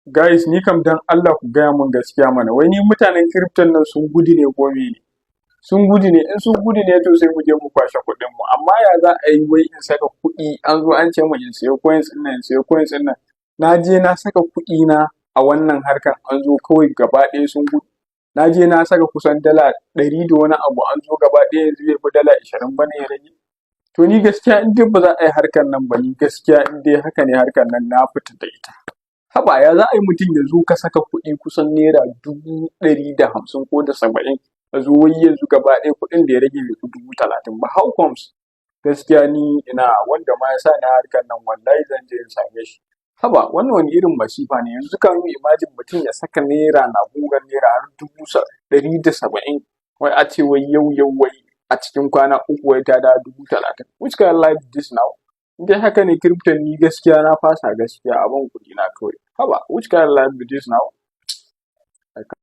Guys, ni kam dan Allah ku gaya mun gaskiya mana. Wai ni mutanen crypto nan sun gudu ne ko me ne? Sun gudu ne, in sun gudu ne to sai mu je mu kwashe kuɗin mu. Amma ya za a yi wai in saka kuɗi an zo an ce mu in sayo coins ɗin nan, in sayo coins ɗin nan. Na je na saka kuɗi na a wannan harkan an zo kawai gaba ɗaya sun gudu. Na je na saka kusan dala 100 da wani abu an zo gaba ɗaya yanzu bai fi dala 20 bane ya rage. To ni gaskiya in dai ba za a yi harkan nan ba ni gaskiya in dai haka ne harkan nan na fita da ita. Haba ya za a yi mutum ya zo ka saka kuɗi kusan naira 150 ko da 70 ka zo wai yanzu gaba ɗaya kuɗin da ya rage bai fi 30 ba, how comes? Gaskiya ni ina wanda ma ya sa ni harkan nan wallahi zan je in same shi. Haba wannan wani irin masifa ne, yanzu kan yi imagine mutum ya saka naira na gugan naira har 170 wai a ce wai yau wai a cikin kwana uku wai ta dawo 30. Which kind of life is this now? In dai haka ne crypto ni gaskiya na fasa gaskiya a ban kuɗi na kawai. Haba which kind of life is this now?